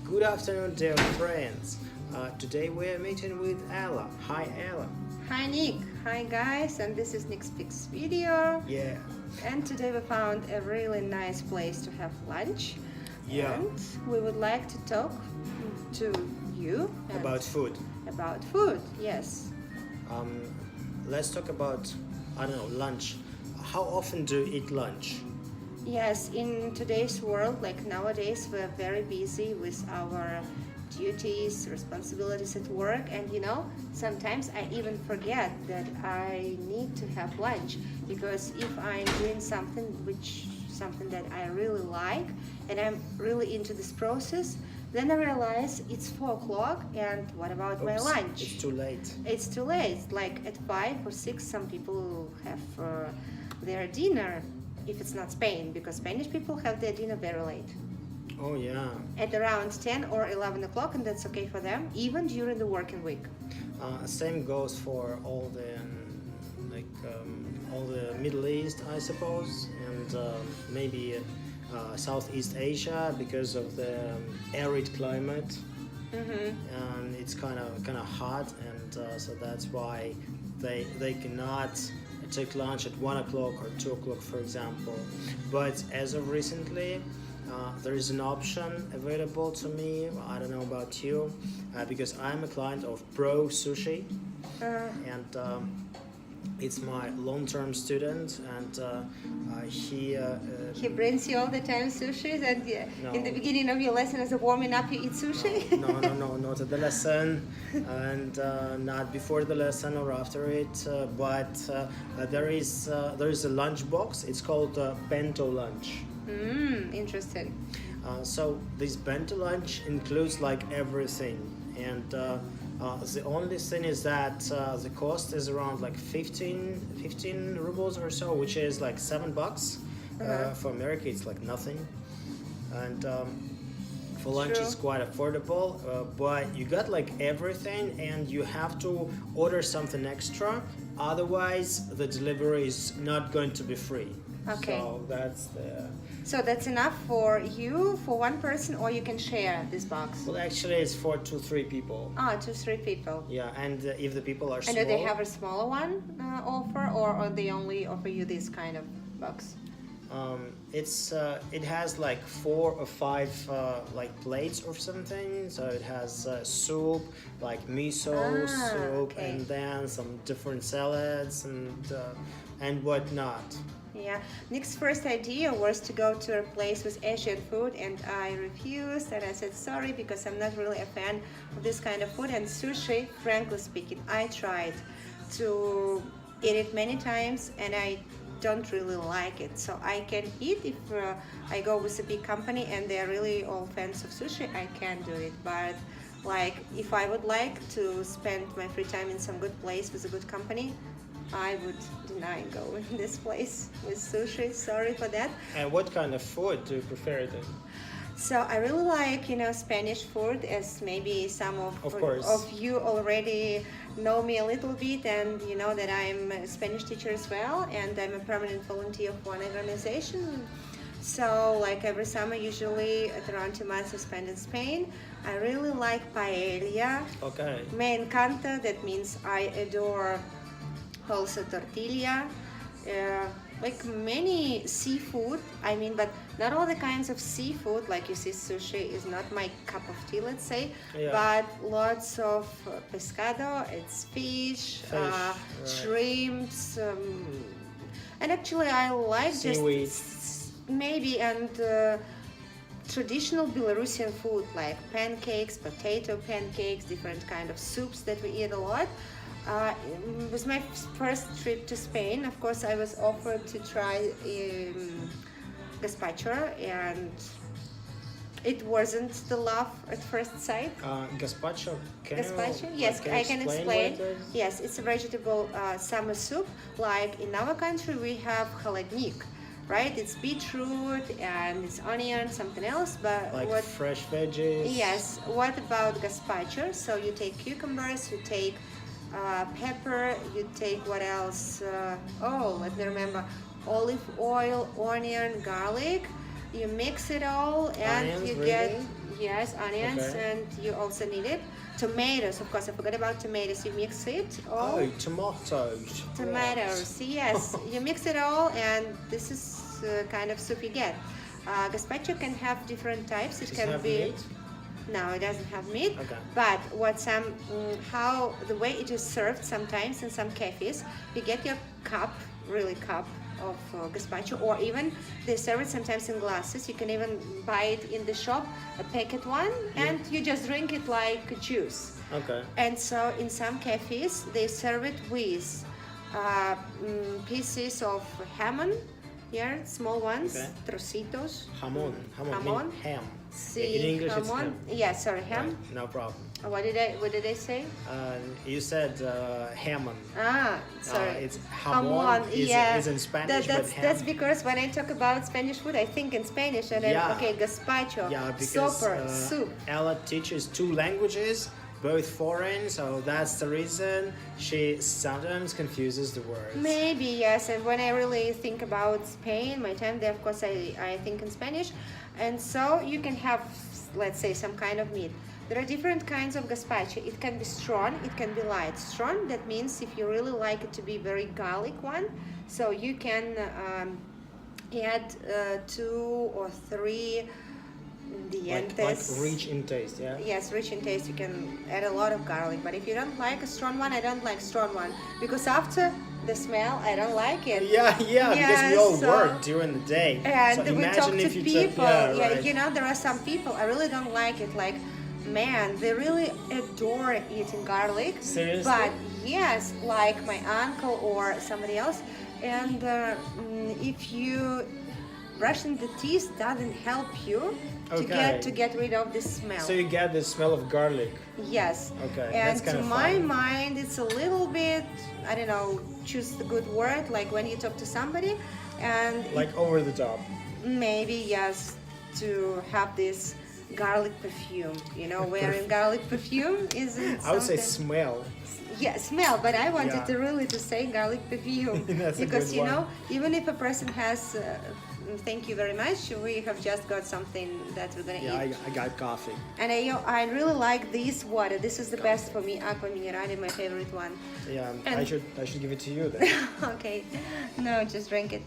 Good afternoon, dear friends. Today we're meeting with Ella. Hi, Ella. Hi Nick, hi guys, and this is Nick Speaks Video. Yeah. And today we found a really nice place to have lunch. Yeah. And we would like to talk to you About food. About food, yes. Let's talk about, lunch. How often do you eat lunch? Yes, in today's world, like nowadays, we're very busy with our duties, responsibilities at work, and sometimes I even forget that I need to have lunch, because if I'm doing something that I really like and I'm really into this process, then I realize it's 4 o'clock, and what about my lunch? It's too late. It's too late. Like at 5 or 6, some people have their dinner, if it's not Spain, because Spanish people have their dinner very late. Oh yeah. At around 10 or 11 o'clock, and that's okay for them, even during the working week. Same goes for all the Middle East, I suppose, and maybe Southeast Asia, because of the arid climate. And it's kind of hot, and so that's why they cannot take lunch at 1 o'clock or 2 o'clock, for example. But as of recently, there is an option available to me. I don't know about you, because I'm a client of Pro Sushi, and it's my long-term student, and He brings you all the time sushi, and No. in the beginning of your lesson, as a warming up, you eat sushi. no, not at the lesson, and not before the lesson or after it. But there is a lunch box. It's called bento lunch. Interesting. So this bento lunch includes like everything, and the only thing is that the cost is around like 15 rubles or so, which is like $7. For America, it's like nothing, and for lunch True. it's quite affordable. But you got like everything, and you have to order something extra. Otherwise, the delivery is not going to be free. Okay. So So that's enough for you, for one person, or you can share this box? well, actually, it's for 2-3 people. 2-3 people. Yeah, and if the people are And small, do they have a smaller one offer, or they only offer you this kind of box? it has like 4 or 5 like plates or something. So it has soup, like miso soup, okay. and then some different salads and whatnot. Yeah, Nick's first idea was to go to a place with Asian food, and I refused, and I said sorry, because I'm not really a fan of this kind of food. And sushi, frankly speaking, I tried to eat it many times, and I don't really like it. So I can eat if I go with a big company and they're really all fans of sushi, I can do it. But like if I would like to spend my free time in some good place with a good company, I would deny going this place with sushi. Sorry for that. And what kind of food do you prefer then? So I really like, Spanish food, as maybe some Of course. of you already know me a little bit, and you know that I'm a Spanish teacher as well, and I'm a permanent volunteer of one organization. So like every summer, usually at around 2 months I spend in Spain. I really like paella. Okay. Me encanta, that means I adore also tortilla, like many seafood, but not all the kinds of seafood, like you see sushi is not my cup of tea, let's say. Yeah. But lots of pescado, it's fish, Right. shrimps, and actually I like Seaweed. just maybe, and traditional Belarusian food, like pancakes, potato pancakes, different kind of soups that we eat a lot. It was my first trip to Spain. Of course, I was offered to try gazpacho, and it wasn't the love at first sight. Gazpacho. Gazpacho? Yes, I can explain. What it is? Yes, it's a vegetable summer soup. Like in our country, we have холодник, right? It's beetroot and it's onion, something else. But Like fresh veggies. Yes. What about gazpacho? So you take cucumbers, you take pepper, you take what else? Let me remember. Olive oil, onion, garlic. You mix it all, and Onions, you really? get Yes, onions, Okay. and you also need it. Tomatoes, of course, I forgot about tomatoes. You mix it all. Oh, tomatoes. Tomatoes, yes. You mix it all, and this is kind of soup you get. Gazpacho can have different types. It Does it can have be. meat? No, it doesn't have meat. Okay. But how the way it is served sometimes in some cafes, you get your cup, really cup of gazpacho, or even they serve it sometimes in glasses. You can even buy it in the shop, a packet one, and you just drink it like juice. Okay. And so in some cafes they serve it with pieces of ham, here, small ones, Okay. trocitos. Jamón. Jamón. Jamón. Ham. Sí, In English, it's jamón. ham. Yeah, sorry, ham. Right, no problem. What did I say? You said hamon. Sorry. It's jamón yeah. is in Spanish, That's but ham. that's because when I talk about Spanish food, I think in Spanish, and then Yeah. okay, gazpacho, Yeah, because sopa, soup. Ella teaches 2 languages, both foreign, so that's the reason she sometimes confuses the words. Maybe yes, and when I really think about Spain, my time there, of course, I think in Spanish, and so you can have, let's say, some kind of meat. There are different kinds of gazpacho. It can be strong, it can be light. Strong, that means if you really like it to be very garlic one, so you can add 2 or 3 dientes. Like rich in taste, yeah? Yes, rich in taste. You can add a lot of garlic. But if you don't like a strong one, I don't like strong one because after the smell, I don't like it. Yeah, because we all so- work during the day. And so we imagine talk to if you people. took, right. You know, there are some people I really don't like it. Like, man, they really adore eating garlic. Seriously? But yes, like my uncle or somebody else. And if you brushing the teeth doesn't help you Okay. to get rid of the smell. So you get the smell of garlic. Yes. Okay, And that's kind to of my fun. mind, it's a little bit, I don't know, choose the good word, like when you talk to somebody, and Like over the top. maybe, yes, to have this garlic perfume. You know, wearing garlic perfume isn't I would say something- smell. yeah, smell, but I wanted Yeah. to really to say garlic perfume That's a because good you one. know, even if a person has, thank you very much, we have just got something that we're gonna Yeah, eat. I got coffee. And I really like this water. This is the best for me. Aqua Minerale, my favorite one. Yeah, And- I should give it to you then. Okay, no, just drink it.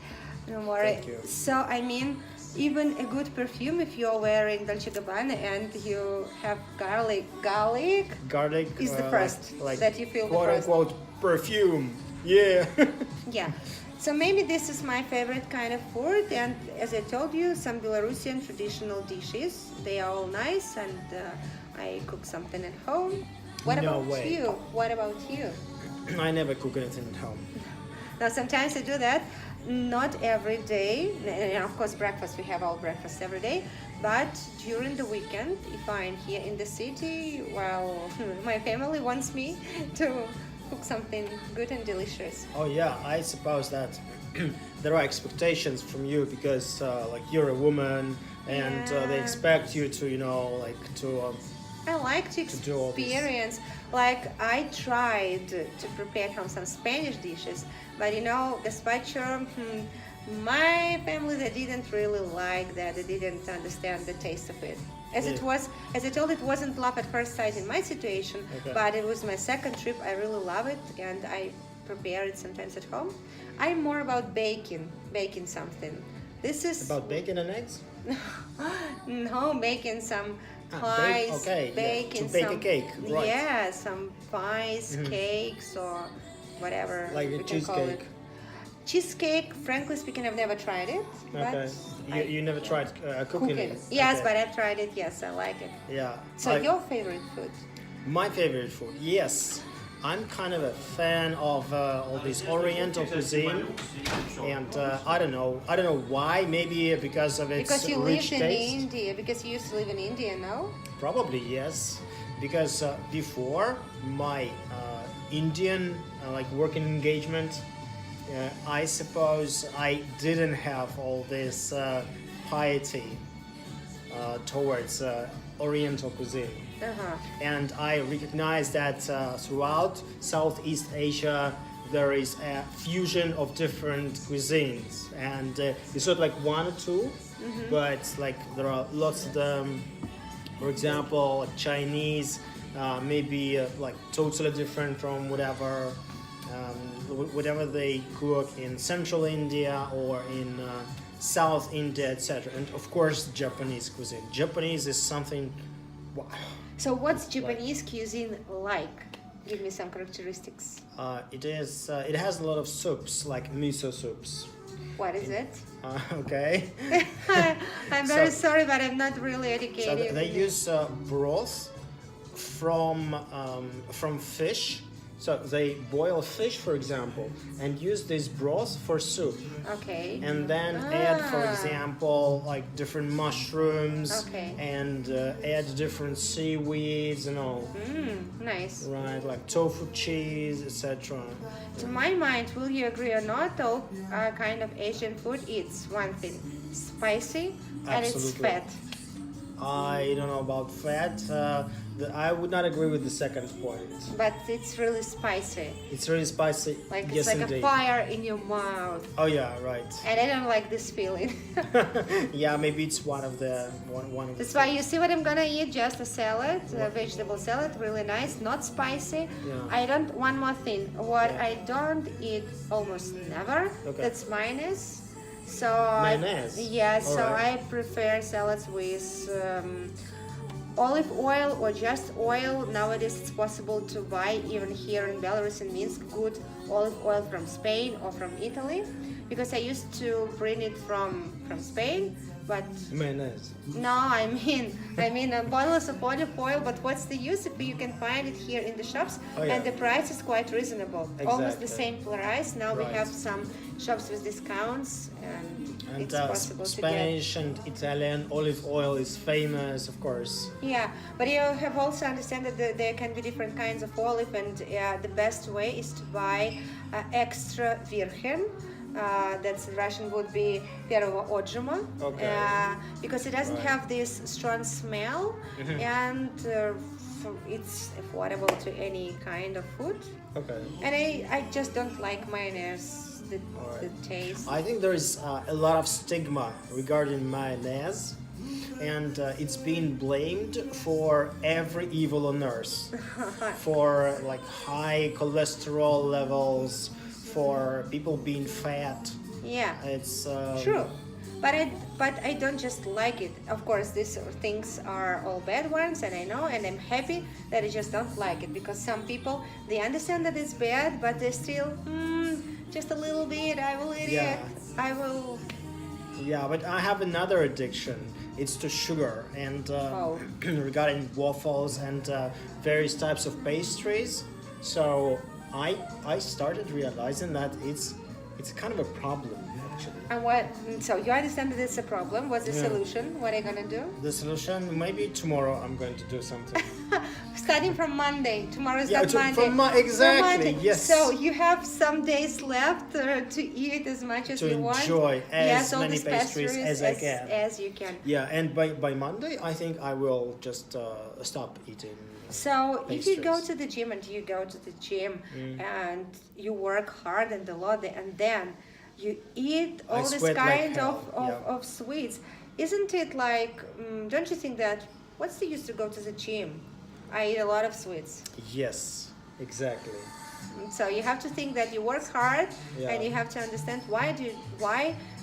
Don't worry. Thank you. So I mean, even a good perfume if you're wearing Dolce Gabbana and you have garlic. Garlic Is the first that you feel the quote first. unquote perfume. Yeah. Yeah. So maybe this is my favorite kind of food, and as I told you, some Belarusian traditional dishes. They are all nice, and I cook something at home. What No about way. you? What about you? I never cook anything at home. Now, sometimes I do that, not every day. And of course, breakfast, we have all breakfast every day. But during the weekend, if I'm here in the city, well, my family wants me to cook something good and delicious. Oh yeah, I suppose that there are expectations from you because like you're a woman and they Yeah. expect you to, you know, like to. I like to do all this. experience. Like I tried to prepare some Spanish dishes, but you know, gazpacho. My family they didn't really like that. They didn't understand the taste of it. As it Yeah. was, as I told, it wasn't love at first sight in my situation, Okay. but it was my second trip. I really love it, and I prepare it sometimes at home. I'm more about baking something. This is About bacon and eggs? no, baking some Ah, pies, okay, yeah, baking to bake a some cake, right. Yeah, some pies, cakes, or whatever. Like a we can call it. cheesecake. Cheesecake, frankly speaking, I've never tried it. Okay. But You never tried cooking it? Yes, Okay. but I've tried it. Yes, I like it. Yeah. So I- your favorite food? My favorite food, yes. I'm kind of a fan of all this Oriental cuisine, and I don't know why. Maybe because of its Because you rich lived in taste. India. Because you used to live in India, no? Probably yes, because before my Indian like working engagement, I suppose I didn't have all this piety towards Oriental cuisine. And I recognize that throughout Southeast Asia there is a fusion of different cuisines, and it's not like one or two, but like there are lots of them For example, Chinese, maybe like totally different from whatever they cook in Central India or in South India, etc. And of course, Japanese cuisine. Japanese is something. Wow. So what's Japanese cuisine like? Give me some characteristics. It is. It has a lot of soups, like miso soups. What is it? Okay. I'm very sorry, but I'm not really educated. So they use broth from fish. So they boil fish, for example, and use this broth for soup. Okay. And then add, for example, like different mushrooms. Okay. And add different seaweeds and all. Nice. Right, like tofu, cheese, etc. To my mind, will you agree or not, all kind of Asian food, it's one thing, spicy and it's Absolutely. fat. I don't know about fat. I would not agree with the second point. But it's really spicy. It's really spicy. Like yes, it's like indeed. a fire in your mouth. Oh yeah, right. And I don't like this feeling. Yeah, maybe it's one of the. That's why you see what I'm gonna eat, just a salad, a vegetable salad, really nice, not spicy. Yeah. I don't, one more thing, what Yeah. I don't eat almost never, Okay. that's mayonnaise. So Mayonnaise? Yeah, so Alright. I prefer salads with olive oil or just oil. Nowadays it's possible to buy, even here in Belarus and Minsk, good olive oil from Spain or from Italy, because I used to bring it from Spain, but Mayonnaise. no, I mean bottles of olive oil, but what's the use if you can find it here in the shops? Oh, yeah. And the price is quite reasonable, almost the Exactly. same price. Now we Right. have some shops with discounts, and And it's possible to get. Spanish and Italian olive oil is famous, of course. Yeah, but you have also understand that there can be different kinds of olive, and the best way is to buy extra virgin. That's in Russian would be первого отжима, Okay. because it doesn't Right. have this strong smell, and it's affordable to any kind of food. Okay. And I just don't like mayonnaise, the taste. I think there is a lot of stigma regarding mayonnaise, and it's being blamed for every evil on earth, for like high cholesterol levels, for people being fat. Yeah. It's True, but I don't just like it. Of course, these things are all bad ones, and I know, and I'm happy that I just don't like it, because some people, they understand that it's bad, but they still just a little bit. I will eat Yeah. it. I will. Yeah, but I have another addiction. It's to sugar, and regarding waffles and various types of pastries. So I started realizing that it's kind of a problem actually. And what? So you understand that it's a problem. What's the Yeah. solution? What are you gonna do? The solution, maybe tomorrow I'm going to do something. Starting from Monday. Tomorrow is Yeah, not Monday. exactly, From Monday. yes. So you have some days left to eat as much as To you want. enjoy as Yes, all many these pastries as I can. As you can. Yeah, and by Monday I think I will just stop eating. So if you go Pastries. to the gym and you go to the gym and you work hard and a lot, and then you eat I all this sweat like kind hell, yeah. of sweets, isn't it like, don't you think that, what's the use to go to the gym? I eat a lot of sweets. Yes, exactly. So you have to think that you work hard, Yeah. and you have to understand why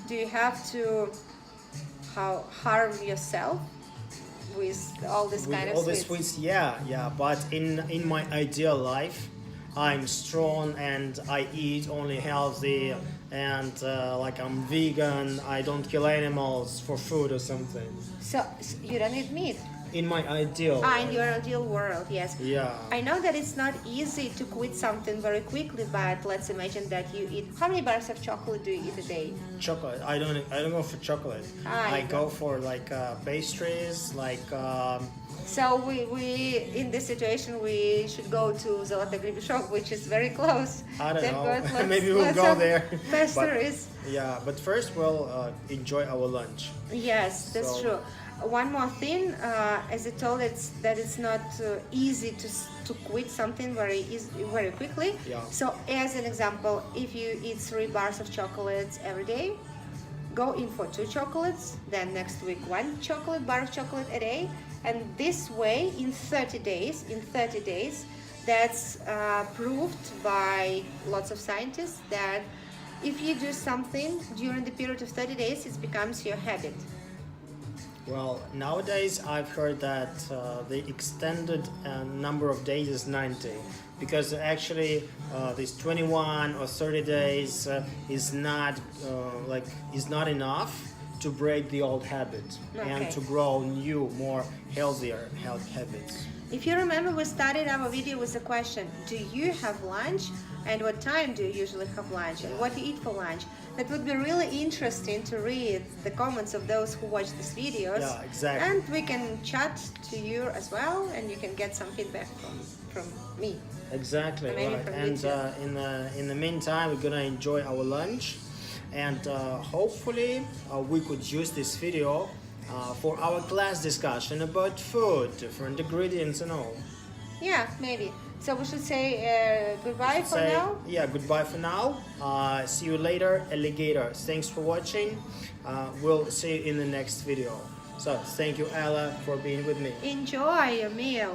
do you have to harm yourself with all this With kind of all the sweets? sweets, yeah. But in my ideal life, I'm strong and I eat only healthy, and like I'm vegan. I don't kill animals for food or something. So you don't eat meat. In my ideal. In your ideal world, yes. Yeah. I know that it's not easy to quit something very quickly, but let's imagine that you eat. How many bars of chocolate do you eat a day? Chocolate. I don't go for chocolate. I you go for like pastries, like So we in this situation we should go to Zolota Gribishok, which is very close. I don't Then know. Maybe we'll lots go of there. Pastries. Yeah, but first we'll enjoy our lunch. Yes, that's So- true. One more thing, as I told, it's not easy to quit something very quickly. Yeah. So, as an example, if you eat 3 bars of chocolates every day, go in for 2 chocolates. Then next week, 1 bar of chocolate a day, And this way, in 30 days, that's proved by lots of scientists that if you do something during the period of 30 days, it becomes your habit. Well, nowadays I've heard that the extended number of days is 90, because actually this 21 or 30 days is not is not enough to break the old habit and to grow new, more healthier health habits. If you remember, we started our video with a question: do you have lunch, and what time do you usually have lunch, and what do you eat for lunch? That would be really interesting to read the comments of those who watch these videos. Yeah, exactly. And we can chat to you as well, and you can get some feedback from me. Exactly, right. And in the meantime, we're gonna enjoy our lunch, and hopefully we could use this video for our class discussion about food, different ingredients and all. Yeah, maybe. So we should say goodbye for now? Yeah, goodbye for now. See you later, alligators. Thanks for watching. We'll see you in the next video. So thank you, Ella, for being with me. Enjoy your meal.